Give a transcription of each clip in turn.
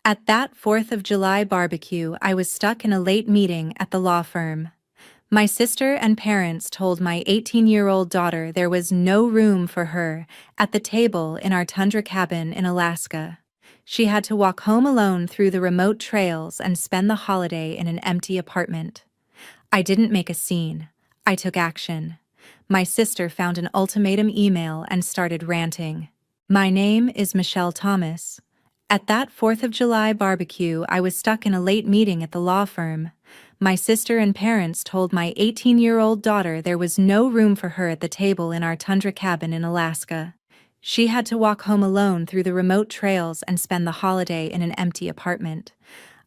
At that 4th of July barbecue, I was stuck in a late meeting at the law firm. My sister and parents told my 18-year-old daughter there was no room for her at the table in our tundra cabin in Alaska. She had to walk home alone through the remote trails and spend the holiday in an empty apartment. I didn't make a scene. I took action. My sister found an ultimatum email and started ranting. My name is Michelle Thomas. At that 4th of July barbecue, I was stuck in a late meeting at the law firm. My sister and parents told my 18-year-old daughter there was no room for her at the table in our tundra cabin in Alaska. She had to walk home alone through the remote trails and spend the holiday in an empty apartment.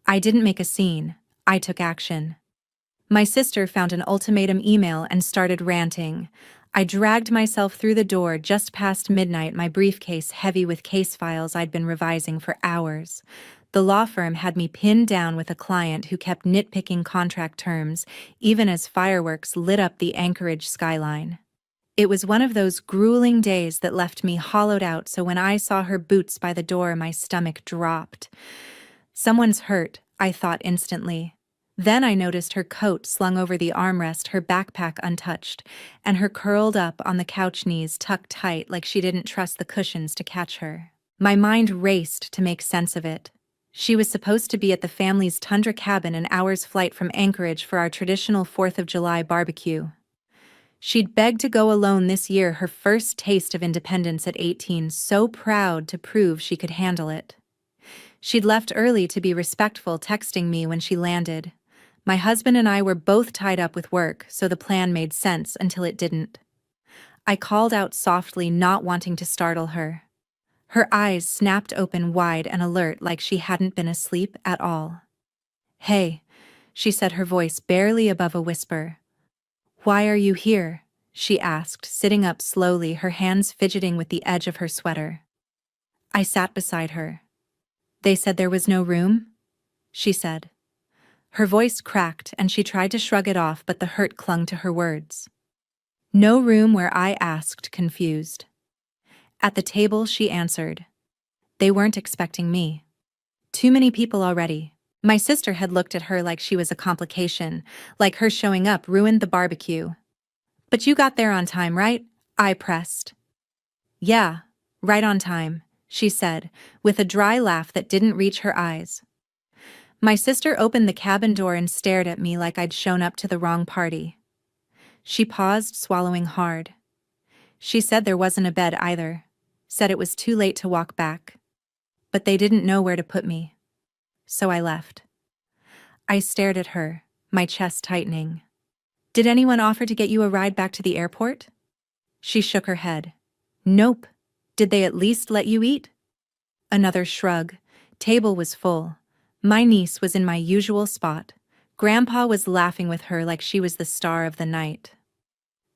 I didn't make a scene. I took action. My sister found an ultimatum email and started ranting. I dragged myself through the door just past midnight, my briefcase heavy with case files I'd been revising for hours. The law firm had me pinned down with a client who kept nitpicking contract terms, even as fireworks lit up the Anchorage skyline. It was one of those grueling days that left me hollowed out, so when I saw her boots by the door, my stomach dropped. Someone's hurt, I thought instantly. Then I noticed her coat slung over the armrest, her backpack untouched, and her curled up on the couch, knees tucked tight like she didn't trust the cushions to catch her. My mind raced to make sense of it. She was supposed to be at the family's tundra cabin an hour's flight from Anchorage for our traditional 4th of July barbecue. She'd begged to go alone this year, her first taste of independence at 18, so proud to prove she could handle it. She'd left early to be respectful, texting me when she landed. My husband and I were both tied up with work, so the plan made sense until it didn't. I called out softly, not wanting to startle her. Her eyes snapped open wide and alert, like she hadn't been asleep at all. "Hey," she said, her voice barely above a whisper. "Why are you here?" she asked, sitting up slowly, her hands fidgeting with the edge of her sweater. I sat beside her. "They said there was no room?" she said. Her voice cracked and she tried to shrug it off, but the hurt clung to her words. "No room where?" I asked, confused. "At the table," she answered. "They weren't expecting me. Too many people already." My sister had looked at her like she was a complication, like her showing up ruined the barbecue. "But you got there on time, right?" I pressed. "Yeah, right on time," she said, with a dry laugh that didn't reach her eyes. My sister opened the cabin door and stared at me like I'd shown up to the wrong party. She paused, swallowing hard. She said there wasn't a bed either, said it was too late to walk back. But they didn't know where to put me. So I left. I stared at her, my chest tightening. "Did anyone offer to get you a ride back to the airport?" She shook her head. "Nope. Did they at least let you eat?" Another shrug. Table was full. My niece was in my usual spot. Grandpa was laughing with her like she was the star of the night.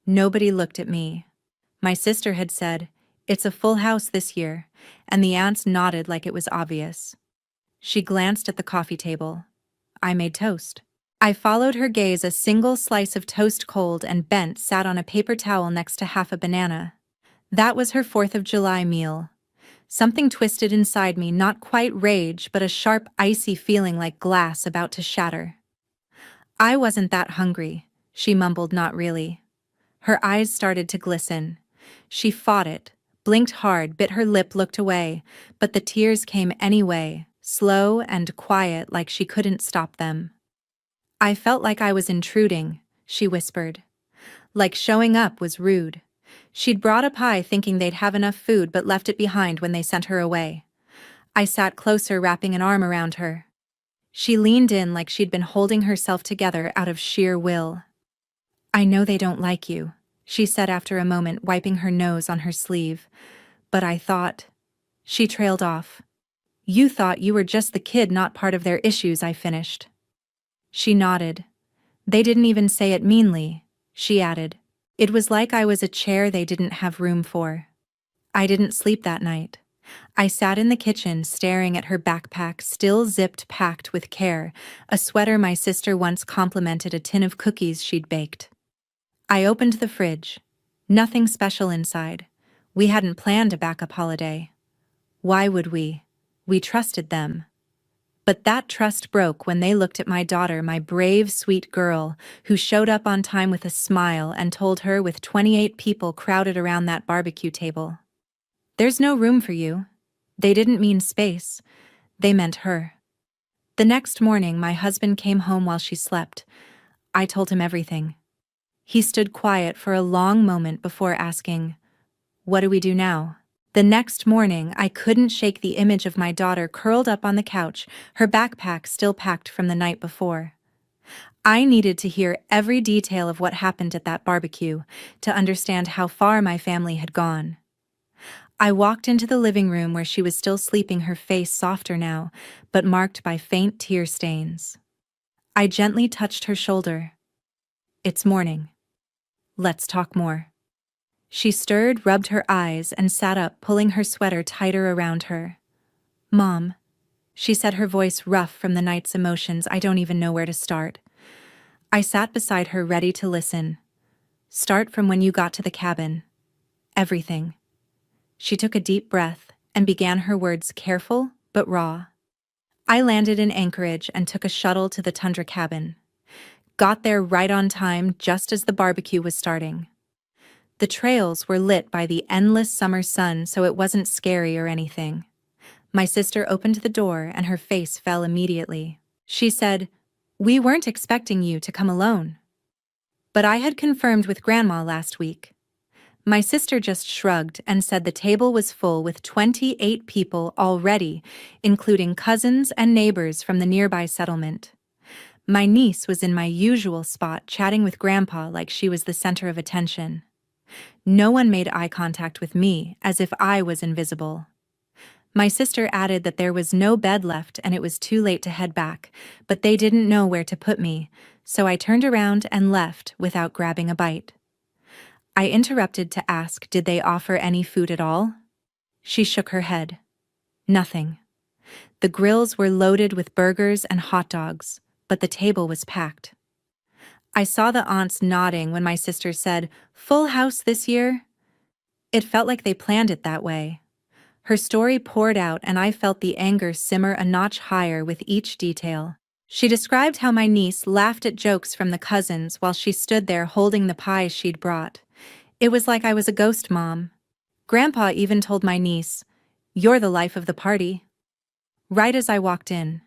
Nobody looked at me. My sister had said, "It's a full house this year," and the aunts nodded like it was obvious. She glanced at the coffee table. I made toast. I followed her gaze. A single slice of toast, cold and bent, sat on a paper towel next to half a banana. That was her 4th of July meal. Something twisted inside me, not quite rage, but a sharp, icy feeling like glass about to shatter. "I wasn't that hungry," she mumbled, "not really." Her eyes started to glisten. She fought it, blinked hard, bit her lip, looked away, but the tears came anyway, slow and quiet, like she couldn't stop them. "I felt like I was intruding," she whispered. "Like showing up was rude." She'd brought a pie thinking they'd have enough food but left it behind when they sent her away. I sat closer, wrapping an arm around her. She leaned in like she'd been holding herself together out of sheer will. "I know they don't like you," she said after a moment, wiping her nose on her sleeve. "But I thought—" She trailed off. "You thought you were just the kid, not part of their issues," I finished. She nodded. "They didn't even say it meanly," she added. "It was like I was a chair they didn't have room for." I didn't sleep that night. I sat in the kitchen, staring at her backpack, still zipped, packed with care, a sweater my sister once complimented, a tin of cookies she'd baked. I opened the fridge. Nothing special inside. We hadn't planned a backup holiday. Why would we? We trusted them. But that trust broke when they looked at my daughter, my brave, sweet girl, who showed up on time with a smile and told her with 28 people crowded around that barbecue table, "There's no room for you." They didn't mean space, they meant her. The next morning, my husband came home while she slept. I told him everything. He stood quiet for a long moment before asking, "What do we do now?" The next morning, I couldn't shake the image of my daughter curled up on the couch, her backpack still packed from the night before. I needed to hear every detail of what happened at that barbecue to understand how far my family had gone. I walked into the living room where she was still sleeping, her face softer now, but marked by faint tear stains. I gently touched her shoulder. "It's morning. Let's talk more." She stirred, rubbed her eyes, and sat up, pulling her sweater tighter around her. "Mom," she said, her voice rough from the night's emotions, "I don't even know where to start." I sat beside her, ready to listen. "Start from when you got to the cabin. Everything." She took a deep breath and began her words, careful but raw. "I landed in Anchorage and took a shuttle to the tundra cabin. Got there right on time, just as the barbecue was starting. The trails were lit by the endless summer sun, so it wasn't scary or anything. My sister opened the door and her face fell immediately. She said, 'We weren't expecting you to come alone.' But I had confirmed with Grandma last week." My sister just shrugged and said the table was full with 28 people already, including cousins and neighbors from the nearby settlement. My niece was in my usual spot, chatting with Grandpa like she was the center of attention. No one made eye contact with me, as if I was invisible. My sister added that there was no bed left and it was too late to head back, but they didn't know where to put me, so I turned around and left without grabbing a bite. I interrupted to ask, did they offer any food at all? She shook her head. Nothing. The grills were loaded with burgers and hot dogs, but the table was packed. I saw the aunts nodding when my sister said, "Full house this year?" It felt like they planned it that way. Her story poured out and I felt the anger simmer a notch higher with each detail. She described how my niece laughed at jokes from the cousins while she stood there holding the pie she'd brought. It was like I was a ghost mom. Grandpa even told my niece, "You're the life of the party," right as I walked in.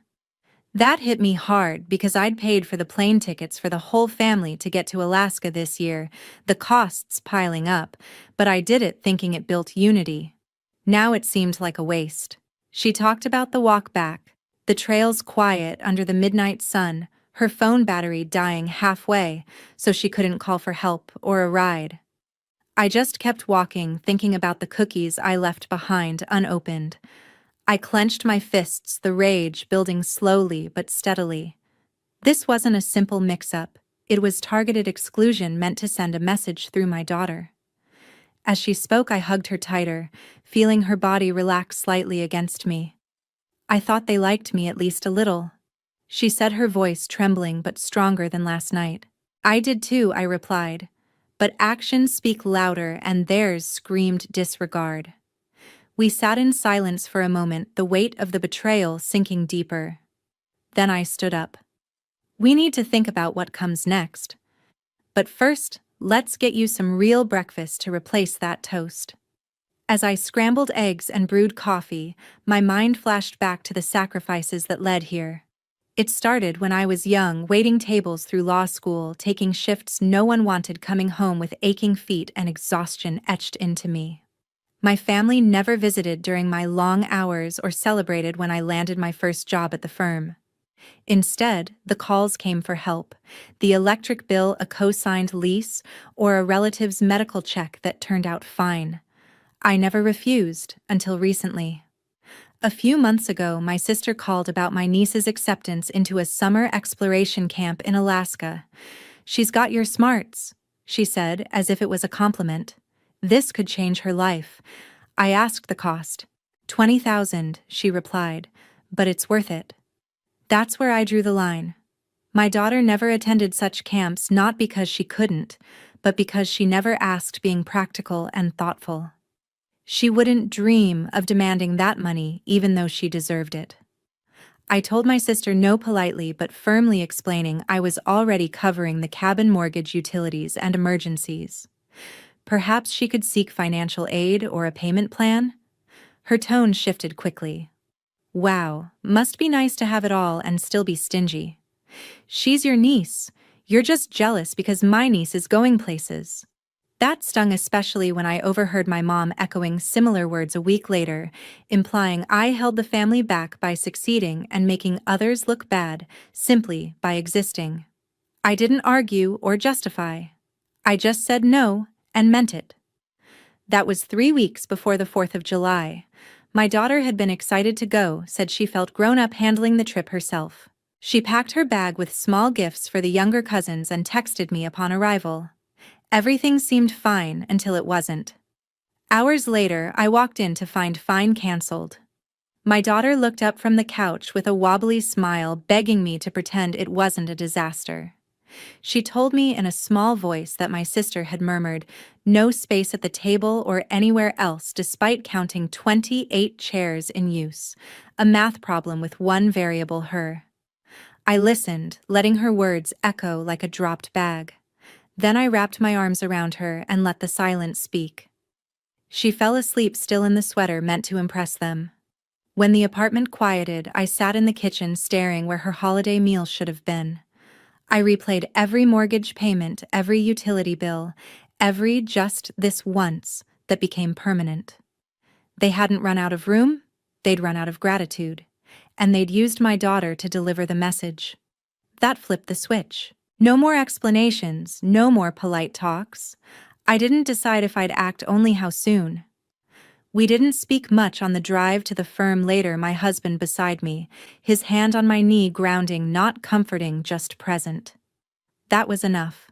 That hit me hard because I'd paid for the plane tickets for the whole family to get to Alaska this year, the costs piling up, but I did it thinking it built unity. Now it seemed like a waste. She talked about the walk back, the trails quiet under the midnight sun, her phone battery dying halfway, so she couldn't call for help or a ride. I just kept walking, thinking about the cookies I left behind unopened. I clenched my fists, the rage building slowly but steadily. This wasn't a simple mix-up. It was targeted exclusion meant to send a message through my daughter. As she spoke, I hugged her tighter, feeling her body relax slightly against me. "I thought they liked me at least a little," she said, her voice trembling but stronger than last night. "I did too," I replied. But actions speak louder and theirs screamed disregard. We sat in silence for a moment, the weight of the betrayal sinking deeper. Then I stood up. "We need to think about what comes next. But first, let's get you some real breakfast to replace that toast." As I scrambled eggs and brewed coffee, my mind flashed back to the sacrifices that led here. It started when I was young, waiting tables through law school, taking shifts no one wanted, coming home with aching feet and exhaustion etched into me. My family never visited during my long hours or celebrated when I landed my first job at the firm. Instead, the calls came for help, the electric bill, a co-signed lease, or a relative's medical check that turned out fine. I never refused until recently. A few months ago, my sister called about my niece's acceptance into a summer exploration camp in Alaska. "She's got your smarts," she said, as if it was a compliment. "This could change her life." I asked the cost. "20,000, she replied, "but it's worth it." That's where I drew the line. My daughter never attended such camps, not because she couldn't, but because she never asked, being practical and thoughtful. She wouldn't dream of demanding that money even though she deserved it. I told my sister no politely but firmly, explaining I was already covering the cabin mortgage, utilities, and emergencies. Perhaps she could seek financial aid or a payment plan? Her tone shifted quickly. Wow, must be nice to have it all and still be stingy. She's your niece. You're just jealous because my niece is going places. That stung, especially when I overheard my mom echoing similar words a week later, implying I held the family back by succeeding and making others look bad simply by existing. I didn't argue or justify. I just said no and meant it. That was 3 weeks before the 4th of July. My daughter had been excited to go, said she felt grown up handling the trip herself. She packed her bag with small gifts for the younger cousins and texted me upon arrival. Everything seemed fine until it wasn't. Hours later, I walked in to find fine canceled. My daughter looked up from the couch with a wobbly smile, begging me to pretend it wasn't a disaster. She told me in a small voice that my sister had murmured, "No space at the table or anywhere else," despite counting 28 chairs in use, a math problem with one variable, her. I listened, letting her words echo like a dropped bag. Then I wrapped my arms around her and let the silence speak. She fell asleep, still in the sweater meant to impress them. When the apartment quieted, I sat in the kitchen staring where her holiday meal should have been. I replayed every mortgage payment, every utility bill, every just this once that became permanent. They hadn't run out of room, they'd run out of gratitude. And they'd used my daughter to deliver the message. That flipped the switch. No more explanations, no more polite talks. I didn't decide if I'd act, only how soon. We didn't speak much on the drive to the firm later, my husband beside me, his hand on my knee, grounding, not comforting, just present. That was enough.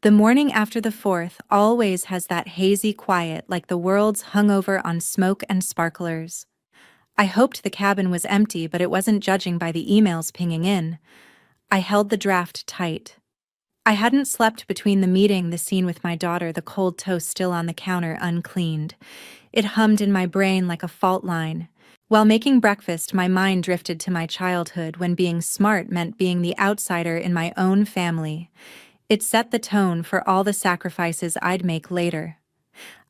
The morning after the 4th always has that hazy quiet, like the world's hungover on smoke and sparklers. I hoped the cabin was empty, but it wasn't, judging by the emails pinging in. I held the draft tight. I hadn't slept between the meeting, the scene with my daughter, the cold toast still on the counter uncleaned. It hummed in my brain like a fault line. While making breakfast, my mind drifted to my childhood, when being smart meant being the outsider in my own family. It set the tone for all the sacrifices I'd make later.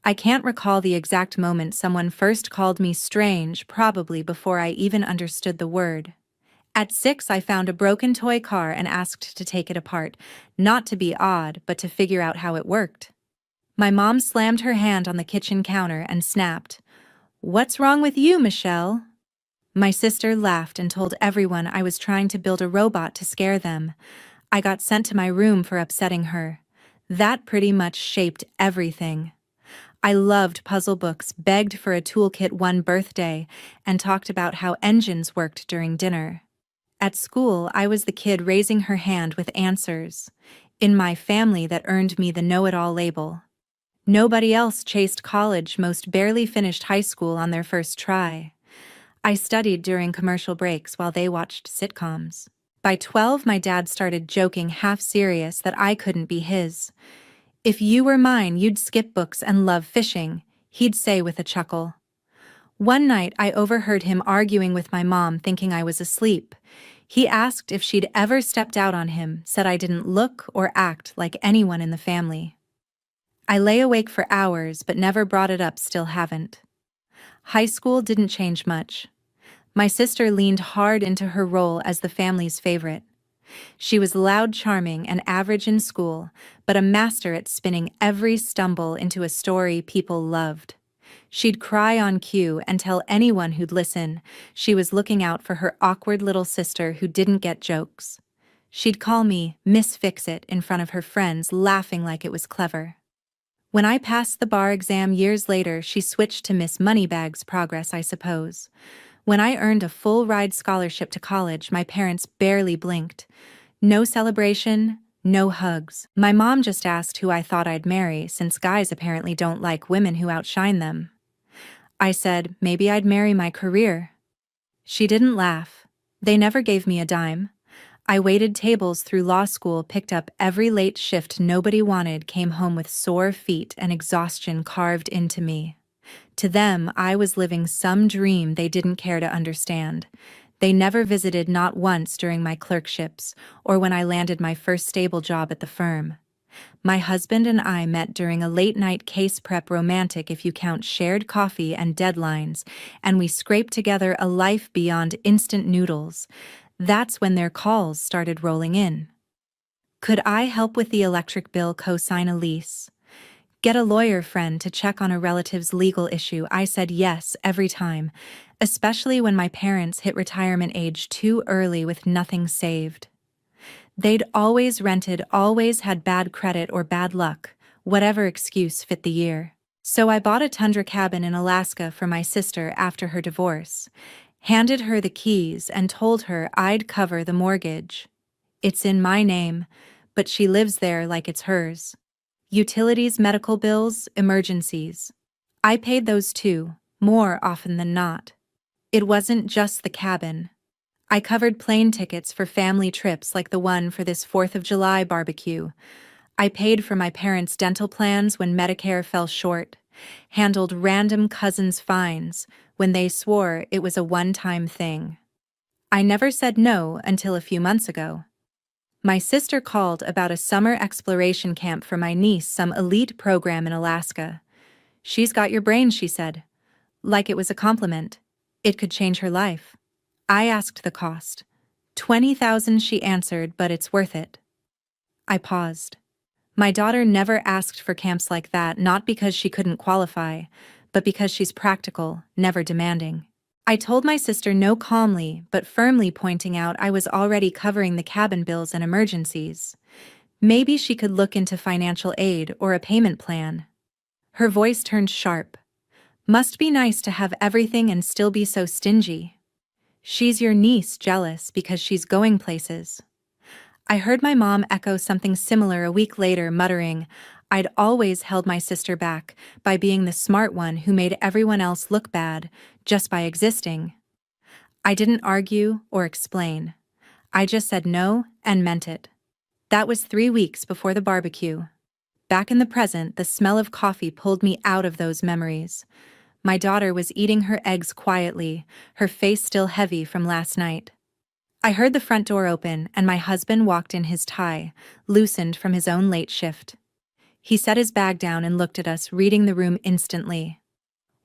I can't recall the exact moment someone first called me strange, probably before I even understood the word. At 6, I found a broken toy car and asked to take it apart, not to be odd, but to figure out how it worked. My mom slammed her hand on the kitchen counter and snapped, "What's wrong with you, Michelle?" My sister laughed and told everyone I was trying to build a robot to scare them. I got sent to my room for upsetting her. That pretty much shaped everything. I loved puzzle books, begged for a toolkit one birthday, and talked about how engines worked during dinner. At school, I was the kid raising her hand with answers. In my family, that earned me the know-it-all label. Nobody else chased college, most barely finished high school on their first try. I studied during commercial breaks while they watched sitcoms. By 12, my dad started joking, half serious, that I couldn't be his. "If you were mine, you'd skip books and love fishing," he'd say with a chuckle. One night, I overheard him arguing with my mom, thinking I was asleep. He asked if she'd ever stepped out on him, said I didn't look or act like anyone in the family. I lay awake for hours, but never brought it up, still haven't. High school didn't change much. My sister leaned hard into her role as the family's favorite. She was loud, charming, and average in school, but a master at spinning every stumble into a story people loved. She'd cry on cue and tell anyone who'd listen she was looking out for her awkward little sister who didn't get jokes. She'd call me Miss Fix-It in front of her friends, laughing like it was clever. When I passed the bar exam years later, she switched to Miss Moneybags, progress, I suppose. When I earned a full-ride scholarship to college, my parents barely blinked. No celebration, no hugs. My mom just asked who I thought I'd marry, since guys apparently don't like women who outshine them. I said, maybe I'd marry my career. She didn't laugh. They never gave me a dime. I waited tables through law school, picked up every late shift nobody wanted, came home with sore feet and exhaustion carved into me. To them, I was living some dream they didn't care to understand. They never visited, not once during my clerkships or when I landed my first stable job at the firm. My husband and I met during a late-night case prep, romantic if you count shared coffee and deadlines, and we scraped together a life beyond instant noodles. That's when their calls started rolling in. Could I help with the electric bill, co-sign a lease, get a lawyer friend to check on a relative's legal issue? I said yes every time, especially when my parents hit retirement age too early with nothing saved. They'd always rented, always had bad credit or bad luck, whatever excuse fit the year. So I bought a tundra cabin in Alaska for my sister after her divorce, handed her the keys and told her I'd cover the mortgage. It's in my name, but she lives there like it's hers. Utilities, medical bills, emergencies. I paid those too, more often than not. It wasn't just the cabin. I covered plane tickets for family trips like the one for this 4th of July barbecue. I paid for my parents' dental plans when Medicare fell short, handled random cousins' fines when they swore it was a one-time thing. I never said no until a few months ago. My sister called about a summer exploration camp for my niece, some elite program in Alaska. She's got your brain, she said. Like it was a compliment. It could change her life. I asked the cost. $20,000, she answered, but it's worth it. I paused. My daughter never asked for camps like that, not because she couldn't qualify, but because she's practical, never demanding. I told my sister no, calmly but firmly, pointing out I was already covering the cabin bills and emergencies. Maybe she could look into financial aid or a payment plan. Her voice turned sharp. Must be nice to have everything and still be so stingy. She's your niece, jealous because she's going places. I heard my mom echo something similar a week later, muttering, I'd always held my sister back by being the smart one who made everyone else look bad just by existing. I didn't argue or explain. I just said no and meant it. That was 3 weeks before the barbecue. Back in the present, the smell of coffee pulled me out of those memories. My daughter was eating her eggs quietly, her face still heavy from last night. I heard the front door open and my husband walked in, his tie loosened from his own late shift. He set his bag down and looked at us, reading the room instantly.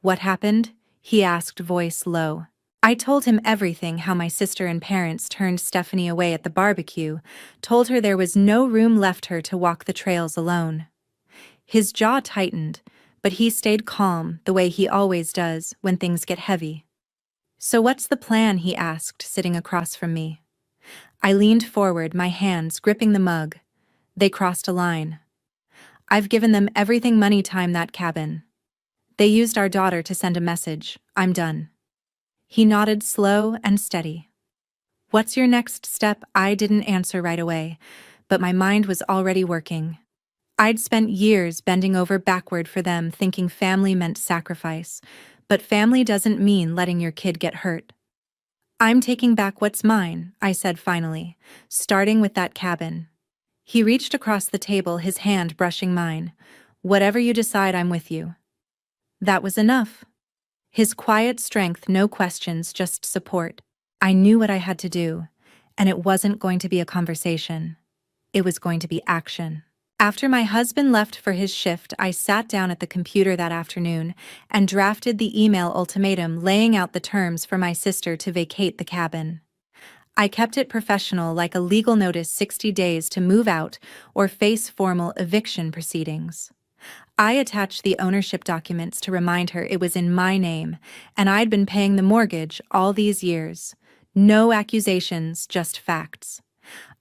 What happened? He asked, voice low. I told him everything, how my sister and parents turned Stephanie away at the barbecue, told her there was no room left her to walk the trails alone. His jaw tightened, but he stayed calm, the way he always does when things get heavy. So what's the plan? He asked, sitting across from me. I leaned forward, my hands gripping the mug. They crossed a line. I've given them everything, money, time, that cabin. They used our daughter to send a message. I'm done. He nodded, slow and steady. What's your next step? I didn't answer right away, but my mind was already working. I'd spent years bending over backward for them, thinking family meant sacrifice, but family doesn't mean letting your kid get hurt. I'm taking back what's mine, I said finally, starting with that cabin. He reached across the table, his hand brushing mine. Whatever you decide, I'm with you. That was enough. His quiet strength, no questions, just support. I knew what I had to do, and it wasn't going to be a conversation. It was going to be action. After my husband left for his shift, I sat down at the computer that afternoon and drafted the email ultimatum, laying out the terms for my sister to vacate the cabin. I kept it professional, like a legal notice, 60 days to move out or face formal eviction proceedings. I attached the ownership documents to remind her it was in my name, and I'd been paying the mortgage all these years. No accusations, just facts.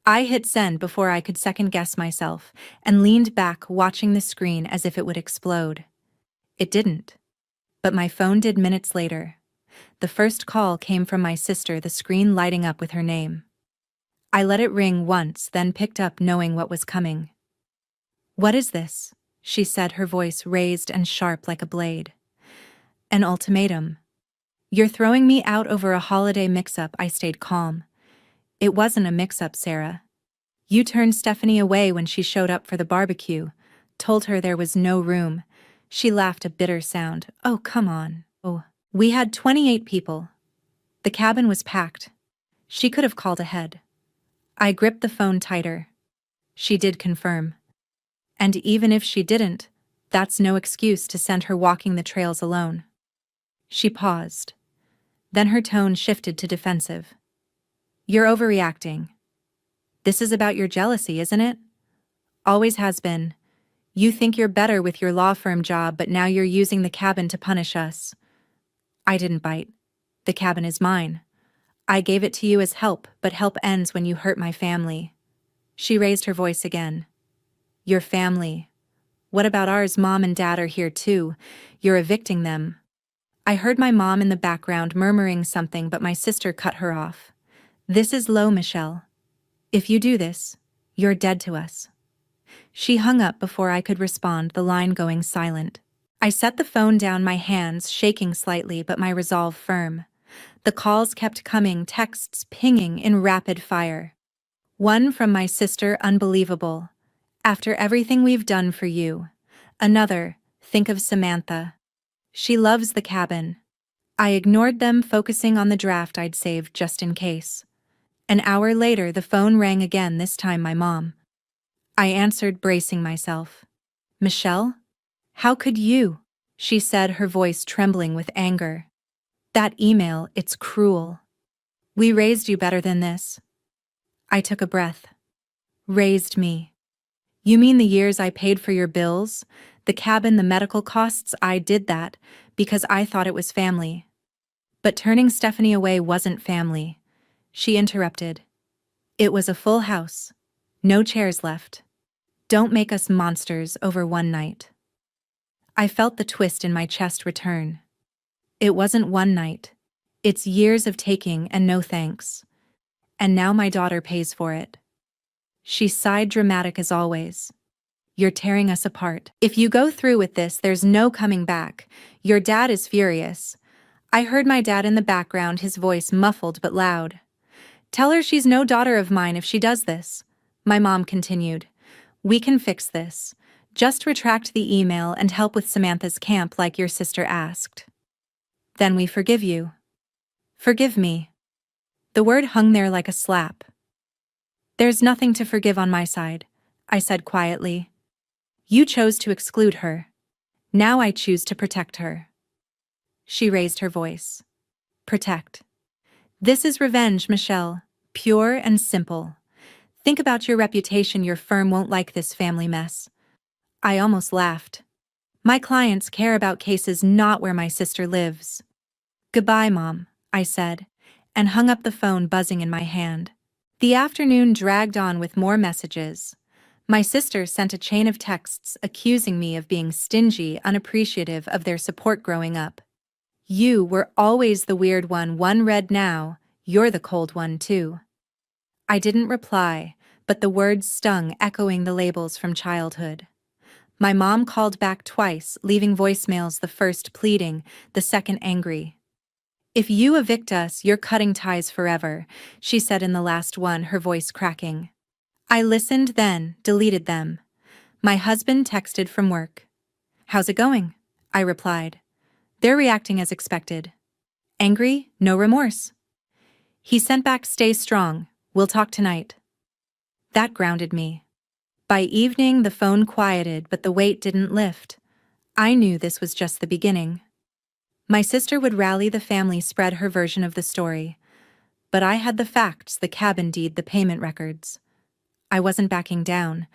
I hit send before I could second-guess myself and leaned back, watching the screen as if it would explode. It didn't. But my phone did minutes later. The first call came from my sister, the screen lighting up with her name. I let it ring once, then picked up, knowing what was coming. What is this? She said, her voice raised and sharp like a blade. An ultimatum. You're throwing me out over a holiday mix-up. I stayed calm. It wasn't a mix-up, Sarah. You turned Stephanie away when she showed up for the barbecue, told her there was no room. She laughed, a bitter sound. Oh, come on. Oh, we had 28 people. The cabin was packed. She could have called ahead. I gripped the phone tighter. She did confirm. And even if she didn't, that's no excuse to send her walking the trails alone. She paused. Then her tone shifted to defensive. You're overreacting. This is about your jealousy, isn't it? Always has been. You think you're better with your law firm job, but now you're using the cabin to punish us. I didn't bite. The cabin is mine. I gave it to you as help, but help ends when you hurt my family. She raised her voice again. Your family. What about ours? Mom and Dad are here too. You're evicting them. I heard my mom in the background murmuring something, but my sister cut her off. This is low, Michelle. If you do this, you're dead to us. She hung up before I could respond, the line going silent. I set the phone down, my hands shaking slightly but my resolve firm. The calls kept coming, texts pinging in rapid fire. One from my sister, unbelievable. After everything we've done for you. Another, think of Samantha. She loves the cabin. I ignored them, focusing on the draft I'd saved just in case. An hour later, the phone rang again, this time my mom. I answered, bracing myself. Michelle? How could you? She said, her voice trembling with anger. That email, it's cruel. We raised you better than this. I took a breath. Raised me. You mean the years I paid for your bills, the cabin, the medical costs? I did that because I thought it was family. But turning Stephanie away wasn't family. She interrupted. It was a full house. No chairs left. Don't make us monsters over one night. I felt the twist in my chest return. It wasn't one night. It's years of taking and no thanks. And now my daughter pays for it. She sighed, dramatic as always. You're tearing us apart. If you go through with this, there's no coming back. Your dad is furious. I heard my dad in the background, his voice muffled but loud. Tell her she's no daughter of mine if she does this. My mom continued. We can fix this. Just retract the email and help with Samantha's camp like your sister asked. Then we forgive you. Forgive me. The word hung there like a slap. There's nothing to forgive on my side, I said quietly. You chose to exclude her. Now I choose to protect her. She raised her voice. Protect. This is revenge, Michelle. Pure and simple. Think about your reputation. Your firm won't like this family mess. I almost laughed. My clients care about cases, not where my sister lives. Goodbye, Mom, I said, and hung up the phone, buzzing in my hand. The afternoon dragged on with more messages. My sister sent a chain of texts accusing me of being stingy, unappreciative of their support growing up. You were always the weird one. One read, now, you're the cold one too. I didn't reply, but the words stung, echoing the labels from childhood. My mom called back twice, leaving voicemails, the first pleading, the second angry. If you evict us, you're cutting ties forever, she said in the last one, her voice cracking. I listened, then deleted them. My husband texted from work. How's it going? I replied. They're reacting as expected. Angry, no remorse. He sent back, stay strong, we'll talk tonight. That grounded me. By evening, the phone quieted, but the weight didn't lift. I knew this was just the beginning. My sister would rally the family, spread her version of the story. But I had the facts, the cabin deed, the payment records. I wasn't backing down.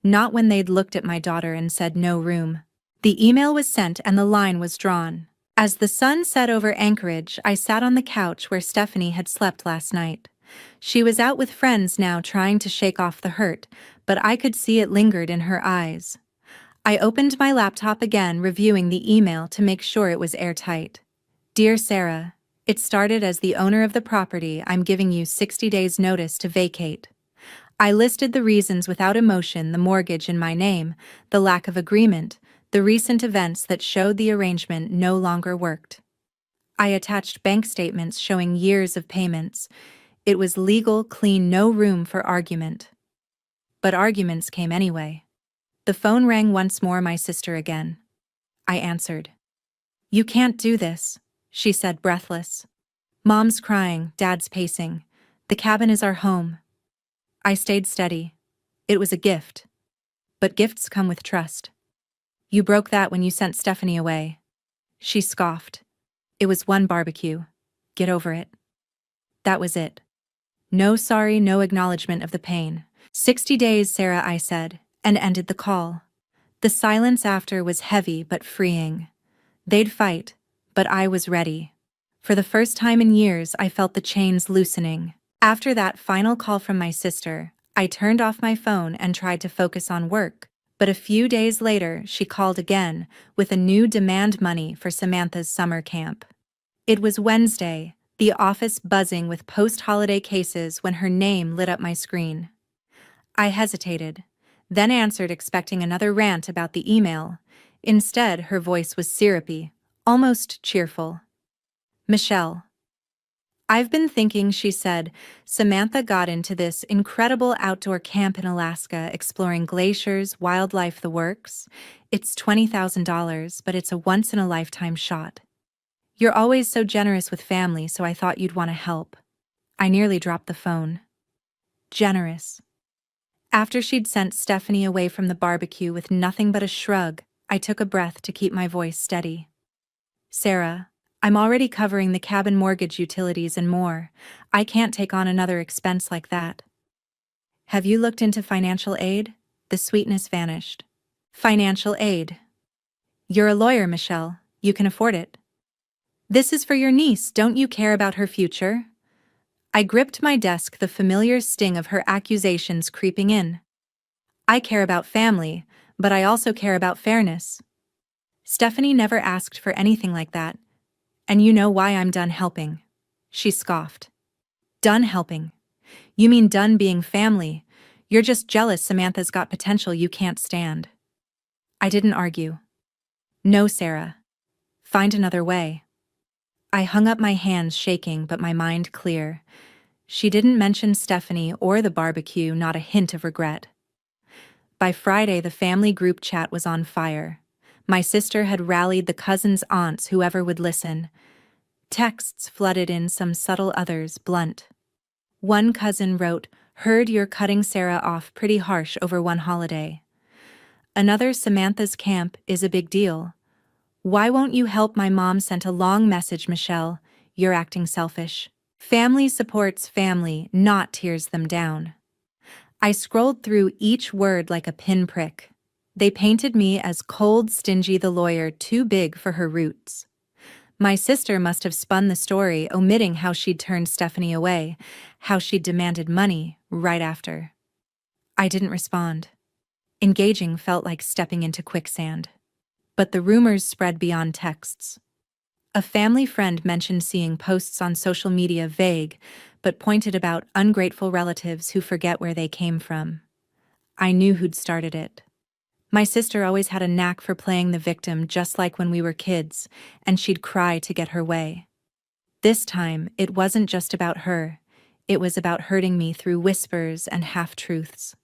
Not when they'd looked at my daughter and said no room. The email was sent and the line was drawn. As the sun set over Anchorage, I sat on the couch where Stephanie had slept last night. She was out with friends now, trying to shake off the hurt, but I could see it lingered in her eyes. I opened my laptop again, reviewing the email to make sure it was airtight. Dear Sarah, it started as the owner of the property. I'm giving you 60 days notice to vacate. I listed the reasons without emotion: the mortgage in my name, the lack of agreement, the recent events that showed the arrangement no longer worked. I attached bank statements showing years of payments. It was legal, clean, no room for argument. But arguments came anyway. The phone rang once more, my sister again. I answered. You can't do this, she said, breathless. Mom's crying, Dad's pacing. The cabin is our home. I stayed steady. It was a gift. But gifts come with trust. You broke that when you sent Stephanie away. She scoffed. It was one barbecue. Get over it. That was it. No sorry, no acknowledgement of the pain. 60 days, Sarah, I said, and ended the call. The silence after was heavy but freeing. They'd fight, but I was ready. For the first time in years, I felt the chains loosening. After that final call from my sister, I turned off my phone and tried to focus on work. But a few days later, she called again, with a new demand money for Samantha's summer camp. It was Wednesday, the office buzzing with post-holiday cases when her name lit up my screen. I hesitated, then answered expecting another rant about the email. Instead, her voice was syrupy, almost cheerful. Michelle. I've been thinking, she said. Samantha got into this incredible outdoor camp in Alaska exploring glaciers, wildlife, the works. It's $20,000, but it's a once-in-a-lifetime shot. You're always so generous with family, so I thought you'd want to help. I nearly dropped the phone. Generous. After she'd sent Stephanie away from the barbecue with nothing but a shrug, I took a breath to keep my voice steady. Sarah, I'm already covering the cabin mortgage, utilities, and more. I can't take on another expense like that. Have you looked into financial aid? The sweetness vanished. Financial aid. You're a lawyer, Michelle. You can afford it. This is for your niece. Don't you care about her future? I gripped my desk, the familiar sting of her accusations creeping in. I care about family, but I also care about fairness. Stephanie never asked for anything like that. And you know why I'm done helping. She scoffed. Done helping? You mean done being family? You're just jealous Samantha's got potential you can't stand. I didn't argue. No, Sarah. Find another way. I hung up my hands, shaking but my mind clear. She didn't mention Stephanie or the barbecue, not a hint of regret. By Friday, the family group chat was on fire. My sister had rallied the cousins, aunts, whoever would listen. Texts flooded in, some subtle, others blunt. One cousin wrote, "Heard you're cutting Sarah off pretty harsh over one holiday." Another, "Samantha's camp is a big deal. Why won't you help?" My mom sent a long message, "Michelle, you're acting selfish. Family supports family, not tears them down." I scrolled through each word like a pinprick. They painted me as cold, stingy, the lawyer, too big for her roots. My sister must have spun the story, omitting how she'd turned Stephanie away, how she'd demanded money right after. I didn't respond. Engaging felt like stepping into quicksand. But the rumors spread beyond texts. A family friend mentioned seeing posts on social media, vague, but pointed about ungrateful relatives who forget where they came from. I knew who'd started it. My sister always had a knack for playing the victim, just like when we were kids, and she'd cry to get her way. This time, it wasn't just about her. It was about hurting me through whispers and half-truths.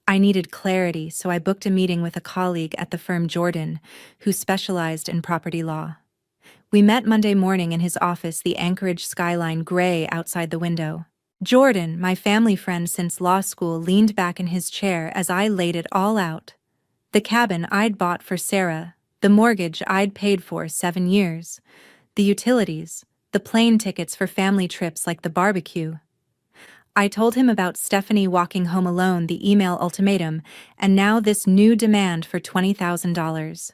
I needed clarity, so I booked a meeting with a colleague at the firm, Jordan, who specialized in property law. We met Monday morning in his office, the Anchorage skyline gray outside the window. Jordan, my family friend since law school, leaned back in his chair as I laid it all out. The cabin I'd bought for Sarah, the mortgage I'd paid for 7 years, the utilities, the plane tickets for family trips like the barbecue. I told him about Stephanie walking home alone, the email ultimatum, and now this new demand for $20,000.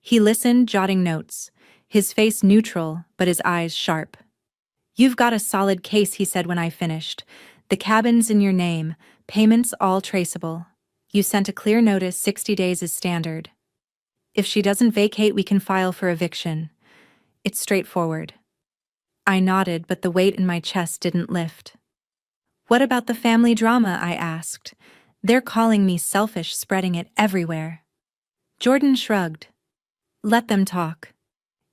He listened, jotting notes, his face neutral but his eyes sharp. "You've got a solid case," he said when I finished. "The cabin's in your name, payments all traceable. You sent a clear notice, 60 days is standard. If she doesn't vacate, we can file for eviction. It's straightforward." I nodded, but the weight in my chest didn't lift. "What about the family drama?" I asked. "They're calling me selfish, spreading it everywhere." Jordan shrugged. "Let them talk.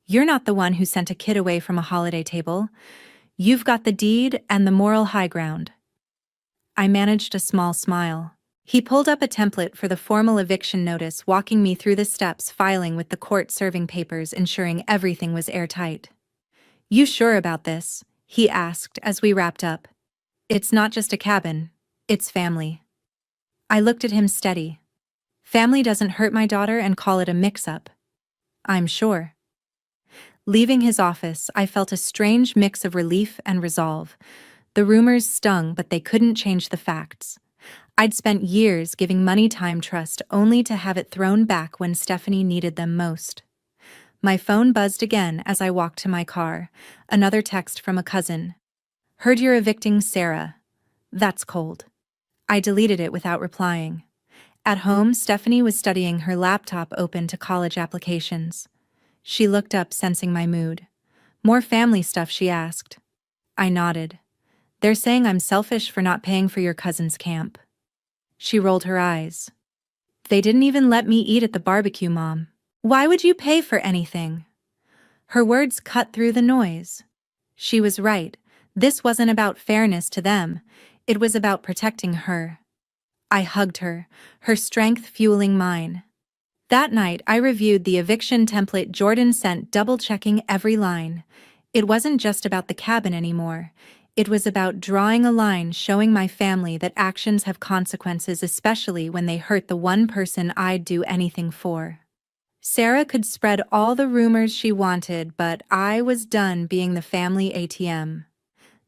You're not the one who sent a kid away from a holiday table. You've got the deed and the moral high ground." I managed a small smile. He pulled up a template for the formal eviction notice, walking me through the steps, filing with the court, serving papers, ensuring everything was airtight. "You sure about this?" he asked as we wrapped up. It's not just a cabin, it's family. I looked at him steady. Family doesn't hurt my daughter and call it a mix-up. I'm sure. Leaving his office, I felt a strange mix of relief and resolve. The rumors stung, but they couldn't change the facts. I'd spent years giving money time trust only to have it thrown back when Stephanie needed them most. My phone buzzed again as I walked to my car. Another text from a cousin. Heard you're evicting Sarah. That's cold. I deleted it without replying. At home, Stephanie was studying her laptop open to college applications. She looked up, sensing my mood. More family stuff, she asked. I nodded. They're saying I'm selfish for not paying for your cousin's camp. She rolled her eyes. They didn't even let me eat at the barbecue, Mom. Why would you pay for anything? Her words cut through the noise. She was right. This wasn't about fairness to them. It was about protecting her. I hugged her, her strength fueling mine. That night, I reviewed the eviction template Jordan sent, double-checking every line. It wasn't just about the cabin anymore. It was about drawing a line showing my family that actions have consequences, especially when they hurt the one person I'd do anything for. Sarah could spread all the rumors she wanted, but I was done being the family ATM.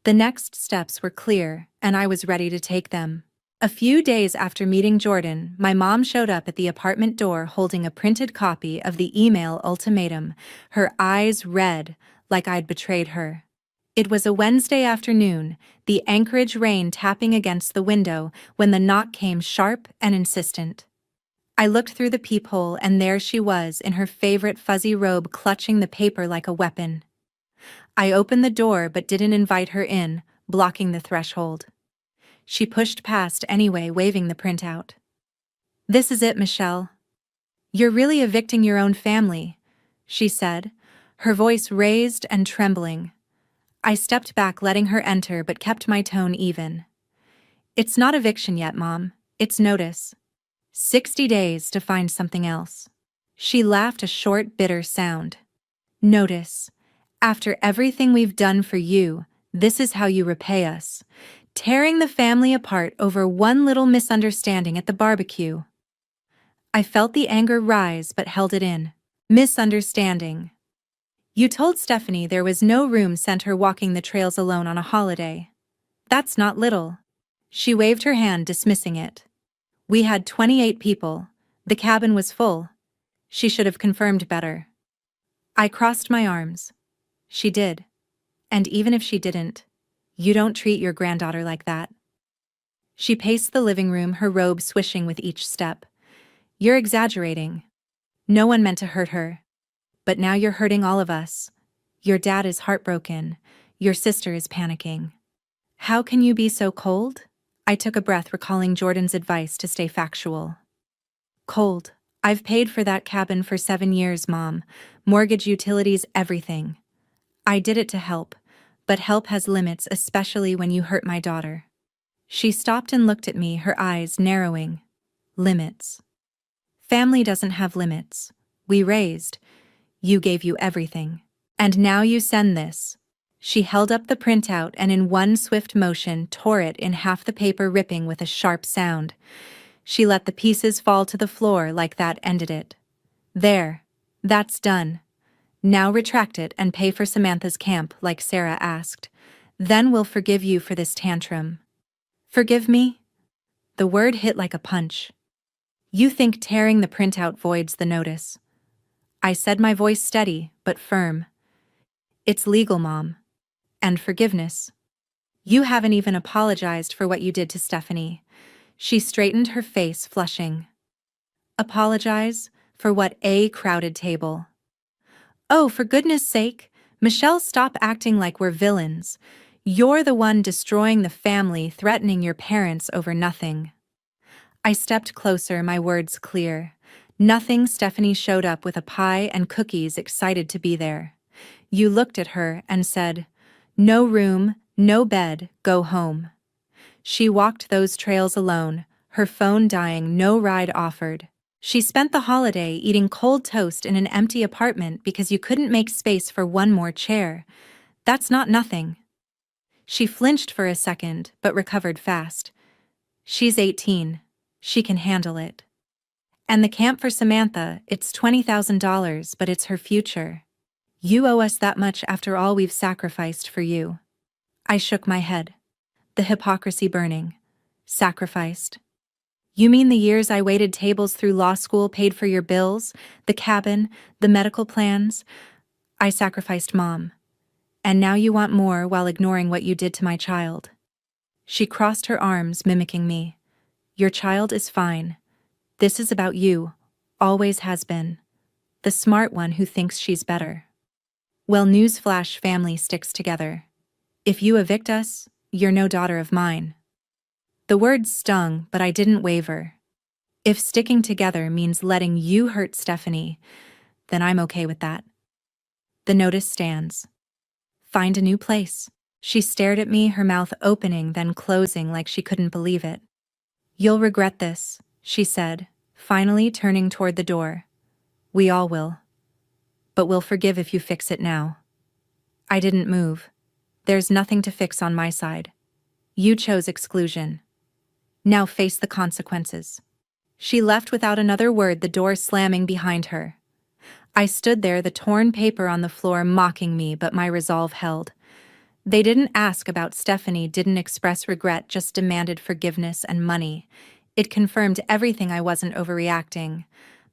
The next steps were clear, and I was ready to take them. A few days after meeting Jordan, my mom showed up at the apartment door holding a printed copy of the email ultimatum, her eyes red, like I'd betrayed her. It was a Wednesday afternoon, the Anchorage rain tapping against the window, when the knock came sharp and insistent. I looked through the peephole, and there she was, in her favorite fuzzy robe, clutching the paper like a weapon. I opened the door but didn't invite her in, blocking the threshold. She pushed past anyway, waving the printout. This is it, Michelle. You're really evicting your own family, she said, her voice raised and trembling. I stepped back, letting her enter, but kept my tone even. It's not eviction yet, Mom. It's notice. 60 days to find something else. She laughed, a short, bitter sound. Notice. After everything we've done for you, this is how you repay us. Tearing the family apart over one little misunderstanding at the barbecue. I felt the anger rise but held it in. Misunderstanding. You told Stephanie there was no room, sent her walking the trails alone on a holiday. That's not little. She waved her hand, dismissing it. We had 28 people. The cabin was full. She should have confirmed better. I crossed my arms. She did. And even if she didn't, you don't treat your granddaughter like that. She paced the living room, her robe swishing with each step. You're exaggerating. No one meant to hurt her. But now you're hurting all of us. Your dad is heartbroken. Your sister is panicking. How can you be so cold? I took a breath, recalling Jordan's advice to stay factual. Cold. I've paid for that cabin for 7 years, Mom. Mortgage, utilities, everything. I did it to help. But help has limits, especially when you hurt my daughter. She stopped and looked at me, her eyes narrowing. Limits. Family doesn't have limits. We raised. You gave you everything. And now you send this. She held up the printout and in one swift motion tore it in half, the paper ripping with a sharp sound. She let the pieces fall to the floor. Like that ended it. There. That's done. Now retract it and pay for Samantha's camp, like Sarah asked. Then we'll forgive you for this tantrum. Forgive me? The word hit like a punch. You think tearing the printout voids the notice? I said, my voice steady but firm. It's legal, Mom. And forgiveness. You haven't even apologized for what you did to Stephanie. She straightened, her face flushing. Apologize? For what? A crowded table. Oh, for goodness sake, Michelle, stop acting like we're villains. You're the one destroying the family, threatening your parents over nothing. I stepped closer, my words clear. Nothing. Stephanie showed up with a pie and cookies, excited to be there. You looked at her and said, no room, no bed, go home. She walked those trails alone, her phone dying, no ride offered. She spent the holiday eating cold toast in an empty apartment because you couldn't make space for one more chair. That's not nothing. She flinched for a second, but recovered fast. She's 18. She can handle it. And the camp for Samantha, it's $20,000, but it's her future. You owe us that much after all we've sacrificed for you. I shook my head. The hypocrisy burning. Sacrificed. You mean the years I waited tables through law school paid for your bills, the cabin, the medical plans? I sacrificed Mom. And now you want more while ignoring what you did to my child. She crossed her arms, mimicking me. Your child is fine. This is about you. Always has been. The smart one who thinks she's better. Well, newsflash, family sticks together. If you evict us, you're no daughter of mine. The words stung, but I didn't waver. If sticking together means letting you hurt Stephanie, then I'm okay with that. The notice stands. Find a new place. She stared at me, her mouth opening then closing like she couldn't believe it. You'll regret this, she said, finally turning toward the door. We all will. But we'll forgive if you fix it now. I didn't move. There's nothing to fix on my side. You chose exclusion. Now face the consequences. She left without another word, the door slamming behind her. I stood there, the torn paper on the floor mocking me, but my resolve held. They didn't ask about Stephanie, didn't express regret, just demanded forgiveness and money. It confirmed everything. I wasn't overreacting.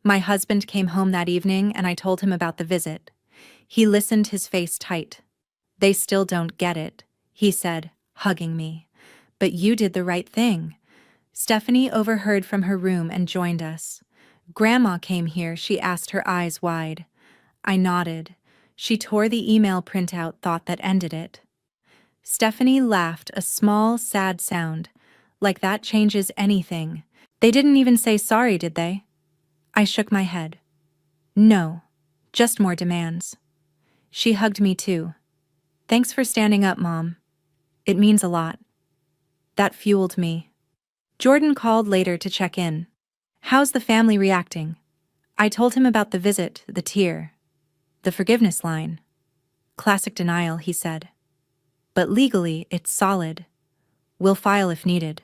My husband came home that evening and I told him about the visit. He listened, his face tight. They still don't get it, he said, hugging me. But you did the right thing. Stephanie overheard from her room and joined us. Grandma came here, she asked, her eyes wide. I nodded. She tore the email printout, thought that ended it. Stephanie laughed, a small, sad sound. Like that changes anything. They didn't even say sorry, did they? I shook my head. No, just more demands. She hugged me too. Thanks for standing up, Mom. It means a lot. That fueled me. Jordan called later to check in. How's the family reacting? I told him about the visit, the tear. The forgiveness line. Classic denial, he said. But legally, it's solid. We'll file if needed.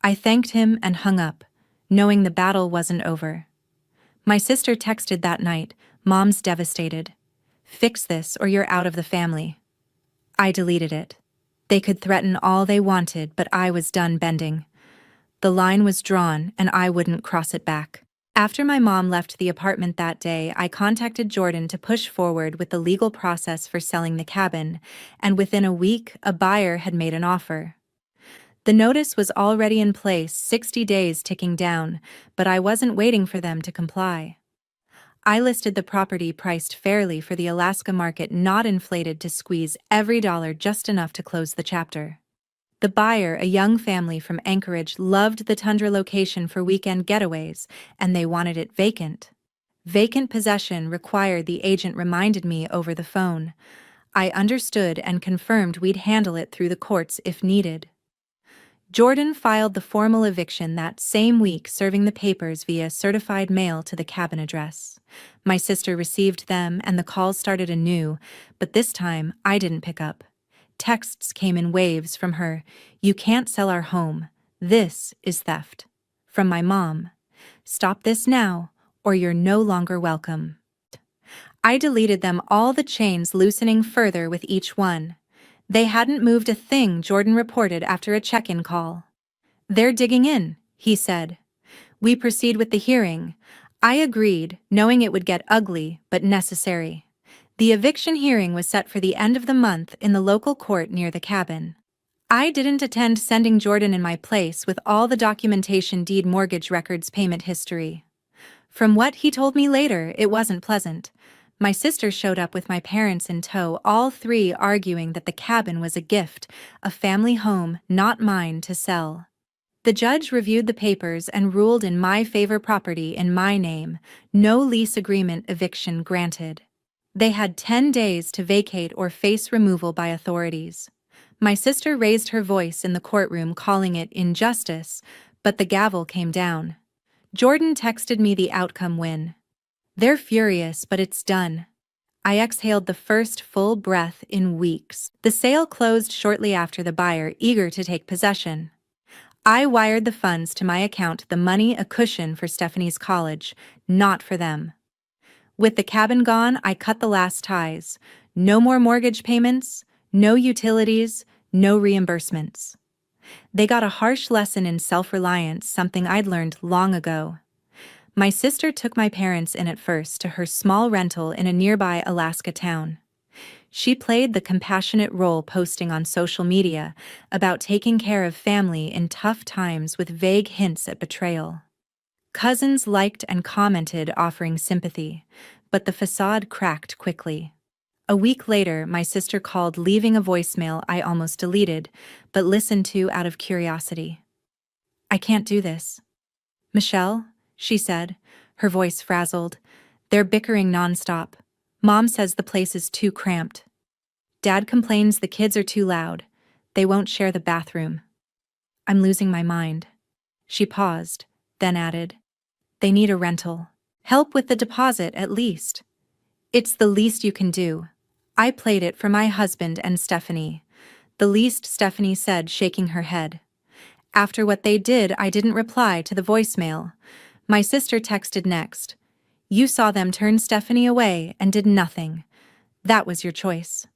I thanked him and hung up, knowing the battle wasn't over. My sister texted that night, Mom's devastated. Fix this or you're out of the family. I deleted it. They could threaten all they wanted, but I was done bending. The line was drawn, and I wouldn't cross it back. After my mom left the apartment that day, I contacted Jordan to push forward with the legal process for selling the cabin, and within a week, a buyer had made an offer. The notice was already in place, 60 days ticking down, but I wasn't waiting for them to comply. I listed the property priced fairly for the Alaska market, not inflated to squeeze every dollar, just enough to close the chapter. The buyer, a young family from Anchorage, loved the tundra location for weekend getaways, and they wanted it vacant. Vacant possession required, the agent reminded me over the phone. I understood and confirmed we'd handle it through the courts if needed. Jordan filed the formal eviction that same week, serving the papers via certified mail to the cabin address. My sister received them and the calls started anew, but this time I didn't pick up. Texts came in waves from her. You can't sell our home. This is theft. From my mom. Stop this now, or you're no longer welcome. I deleted them, all, the chains loosening further with each one. They hadn't moved a thing, Jordan reported after a check-in call. They're digging in, he said. We proceed with the hearing. I agreed, knowing it would get ugly, but necessary. The eviction hearing was set for the end of the month in the local court near the cabin. I didn't attend, sending Jordan in my place with all the documentation, deed, mortgage records, payment history. From what he told me later, it wasn't pleasant. My sister showed up with my parents in tow, all three arguing that the cabin was a gift, a family home, not mine to sell. The judge reviewed the papers and ruled in my favor, property in my name, no lease agreement, eviction granted. They had 10 days to vacate or face removal by authorities. My sister raised her voice in the courtroom, calling it injustice, but the gavel came down. Jordan texted me the outcome win. They're furious, but it's done. I exhaled the first full breath in weeks. The sale closed shortly after, the buyer eager to take possession. I wired the funds to my account, the money a cushion for Stephanie's college, not for them. With the cabin gone, I cut the last ties. No more mortgage payments, no utilities, no reimbursements. They got a harsh lesson in self-reliance, something I'd learned long ago. My sister took my parents in at first to her small rental in a nearby Alaska town. She played the compassionate role, posting on social media about taking care of family in tough times with vague hints at betrayal. Cousins liked and commented, offering sympathy, but the facade cracked quickly. A week later, my sister called, leaving a voicemail I almost deleted, but listened to out of curiosity. "I can't do this. Michelle," she said, her voice frazzled. "They're bickering nonstop. Mom says the place is too cramped. Dad complains the kids are too loud. They won't share the bathroom. I'm losing my mind." She paused, then added, "They need a rental. Help with the deposit at least." "It's the least you can do." I played it for my husband and Stephanie. "The least," Stephanie said, shaking her head. After what they did, I didn't reply to the voicemail. My sister texted next. "You saw them turn Stephanie away and did nothing. That was your choice.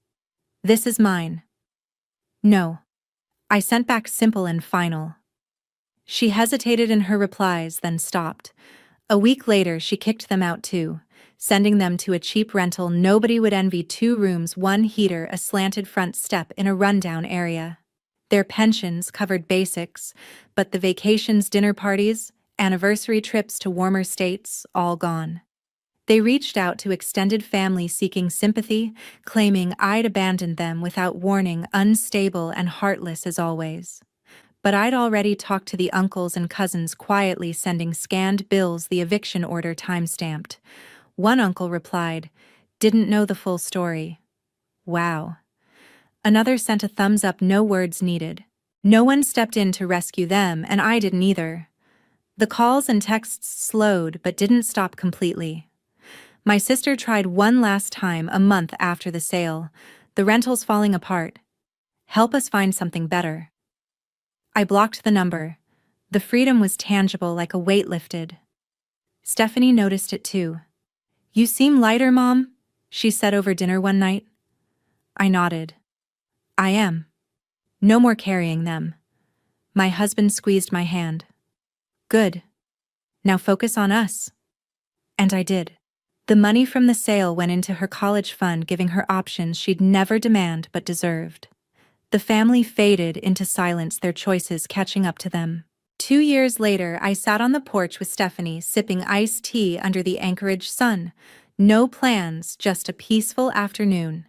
This is mine." "No." I sent back, simple and final. She hesitated in her replies, then stopped. A week later, she kicked them out too, sending them to a cheap rental nobody would envy: 2 rooms, 1 heater, a slanted front step in a rundown area. Their pensions covered basics, but the vacations, dinner parties, anniversary trips to warmer states, all gone. They reached out to extended family seeking sympathy, claiming I'd abandoned them without warning, unstable and heartless as always. But I'd already talked to the uncles and cousins, quietly sending scanned bills, the eviction order time-stamped. One uncle replied, "Didn't know the full story." Wow. Another sent a thumbs up, no words needed. No one stepped in to rescue them, and I didn't either. The calls and texts slowed but didn't stop completely. My sister tried one last time a month after the sale. "The rental's falling apart. Help us find something better." I blocked the number. The freedom was tangible, like a weight lifted. Stephanie noticed it too. "You seem lighter, Mom," she said over dinner one night. I nodded. "I am. No more carrying them." My husband squeezed my hand. "Good. Now focus on us." And I did. The money from the sale went into her college fund, giving her options she'd never demand but deserved. The family faded into silence, their choices catching up to them. 2 years later, I sat on the porch with Stephanie, sipping iced tea under the Anchorage sun. No plans, just a peaceful afternoon.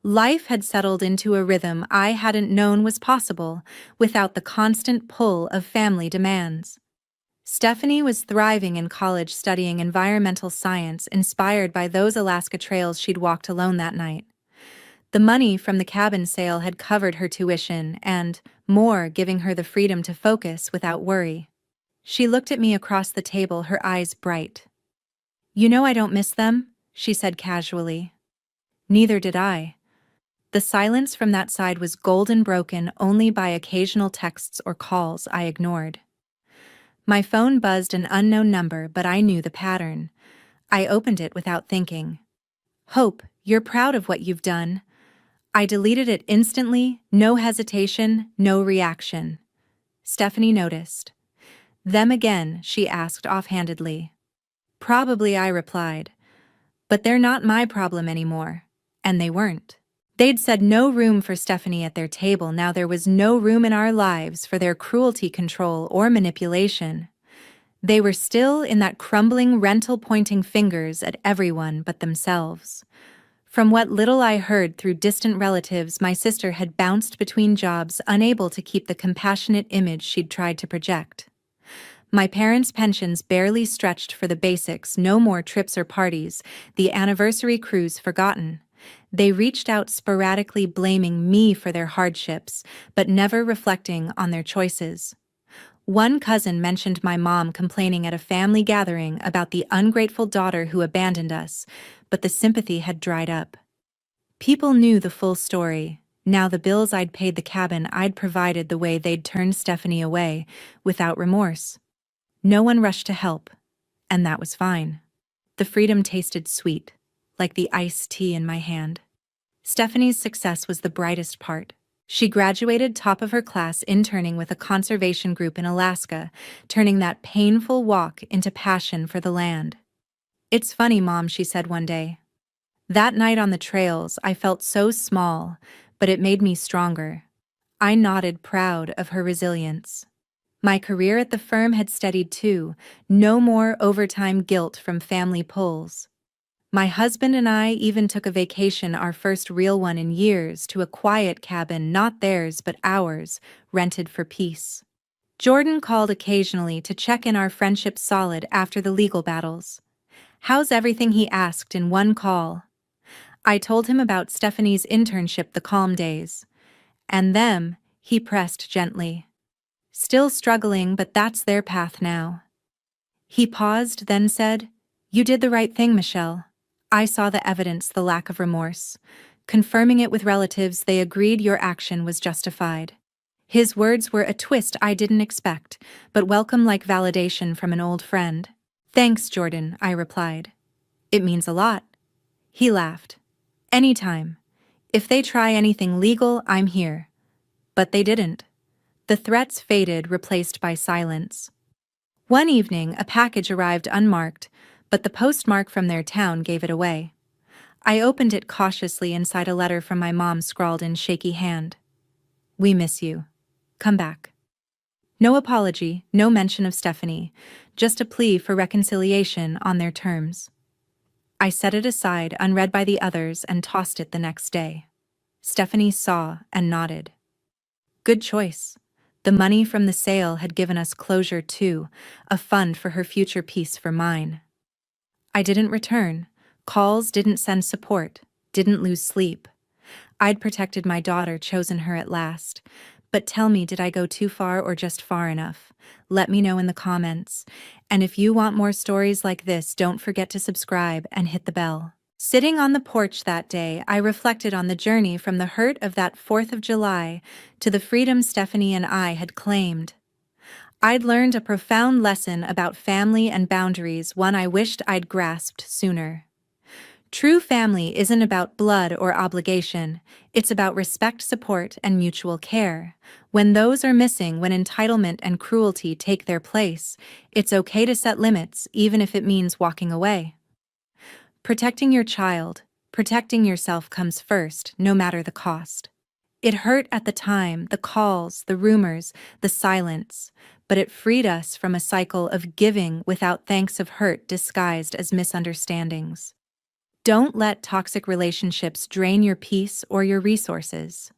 Life had settled into a rhythm I hadn't known was possible, without the constant pull of family demands. Stephanie was thriving in college, studying environmental science, inspired by those Alaska trails she'd walked alone that night. The money from the cabin sale had covered her tuition and more, giving her the freedom to focus without worry. She looked at me across the table, her eyes bright. "You know I don't miss them," she said casually. Neither did I. The silence from that side was golden, broken only by occasional texts or calls I ignored. My phone buzzed, an unknown number, but I knew the pattern. I opened it without thinking. "Hope, you're proud of what you've done." I deleted it instantly, no hesitation, no reaction. Stephanie noticed. "Them again?" she asked offhandedly. "Probably," I replied. "But they're not my problem anymore." And they weren't. They'd said no room for Stephanie at their table. Now there was no room in our lives for their cruelty, control, or manipulation. They were still in that crumbling rental, pointing fingers at everyone but themselves. From what little I heard through distant relatives, my sister had bounced between jobs, unable to keep the compassionate image she'd tried to project. My parents' pensions barely stretched for the basics, no more trips or parties, the anniversary cruise forgotten. They reached out sporadically, blaming me for their hardships, but never reflecting on their choices. One cousin mentioned my mom complaining at a family gathering about the ungrateful daughter who abandoned us, but the sympathy had dried up. People knew the full story. Now the bills I'd paid, the cabin I'd provided, the way they'd turned Stephanie away, without remorse. No one rushed to help, and that was fine. The freedom tasted sweet, like the iced tea in my hand. Stephanie's success was the brightest part. She graduated top of her class, interning with a conservation group in Alaska, turning that painful walk into passion for the land. "It's funny, Mom," she said one day. "That night on the trails, I felt so small, but it made me stronger." I nodded, proud of her resilience. My career at the firm had steadied too, no more overtime guilt from family pulls. My husband and I even took a vacation, our first real one in years, to a quiet cabin, not theirs but ours, rented for peace. Jordan called occasionally to check in, our friendship solid after the legal battles. "How's everything?" he asked in one call. I told him about Stephanie's internship, the calm days. "And them?" he pressed gently. "Still struggling, but that's their path now." He paused, then said, "You did the right thing, Michelle." I saw the evidence, the lack of remorse. Confirming it with relatives, they agreed your action was justified. His words were a twist I didn't expect, but welcome, like validation from an old friend. "Thanks, Jordan," I replied. "It means a lot." He laughed. "Anytime. If they try anything legal, I'm here." But they didn't. The threats faded, replaced by silence. One evening, a package arrived unmarked, but the postmark from their town gave it away. I opened it cautiously. Inside, a letter from my mom scrawled in shaky hand. "We miss you. Come back." No apology, no mention of Stephanie, just a plea for reconciliation on their terms. I set it aside, unread by the others, and tossed it the next day. Stephanie saw and nodded. Good choice. The money from the sale had given us closure too, a fund for her future, peace for mine. I didn't return calls, didn't send support, didn't lose sleep. I'd protected my daughter, chosen her at last. But tell me, did I go too far or just far enough? Let me know in the comments. And if you want more stories like this, don't forget to subscribe and hit the bell. Sitting on the porch that day, I reflected on the journey from the hurt of that 4th of July to the freedom Stephanie and I had claimed. I'd learned a profound lesson about family and boundaries, one I wished I'd grasped sooner. True family isn't about blood or obligation, it's about respect, support, and mutual care. When those are missing, when entitlement and cruelty take their place, it's okay to set limits, even if it means walking away. Protecting your child, protecting yourself comes first, no matter the cost. It hurt at the time, the calls, the rumors, the silence, but it freed us from a cycle of giving without thanks, of hurt disguised as misunderstandings. Don't let toxic relationships drain your peace or your resources.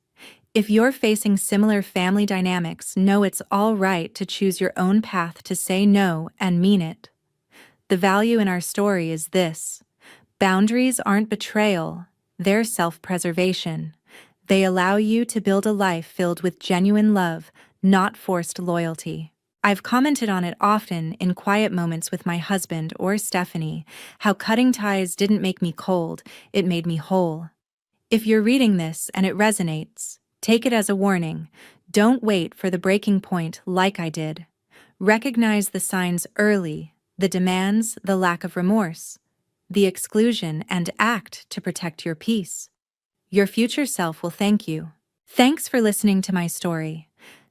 If you're facing similar family dynamics, know it's all right to choose your own path, to say no and mean it. The value in our story is this: boundaries aren't betrayal, they're self-preservation. They allow you to build a life filled with genuine love, not forced loyalty. I've commented on it often in quiet moments with my husband or Stephanie, how cutting ties didn't make me cold, it made me whole. If you're reading this and it resonates, take it as a warning. Don't wait for the breaking point like I did. Recognize the signs early, the demands, the lack of remorse, the exclusion, and act to protect your peace. Your future self will thank you. Thanks for listening to my story.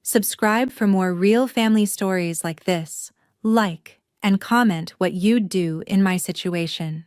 Subscribe for more real family stories like this. Like and comment what you'd do in my situation.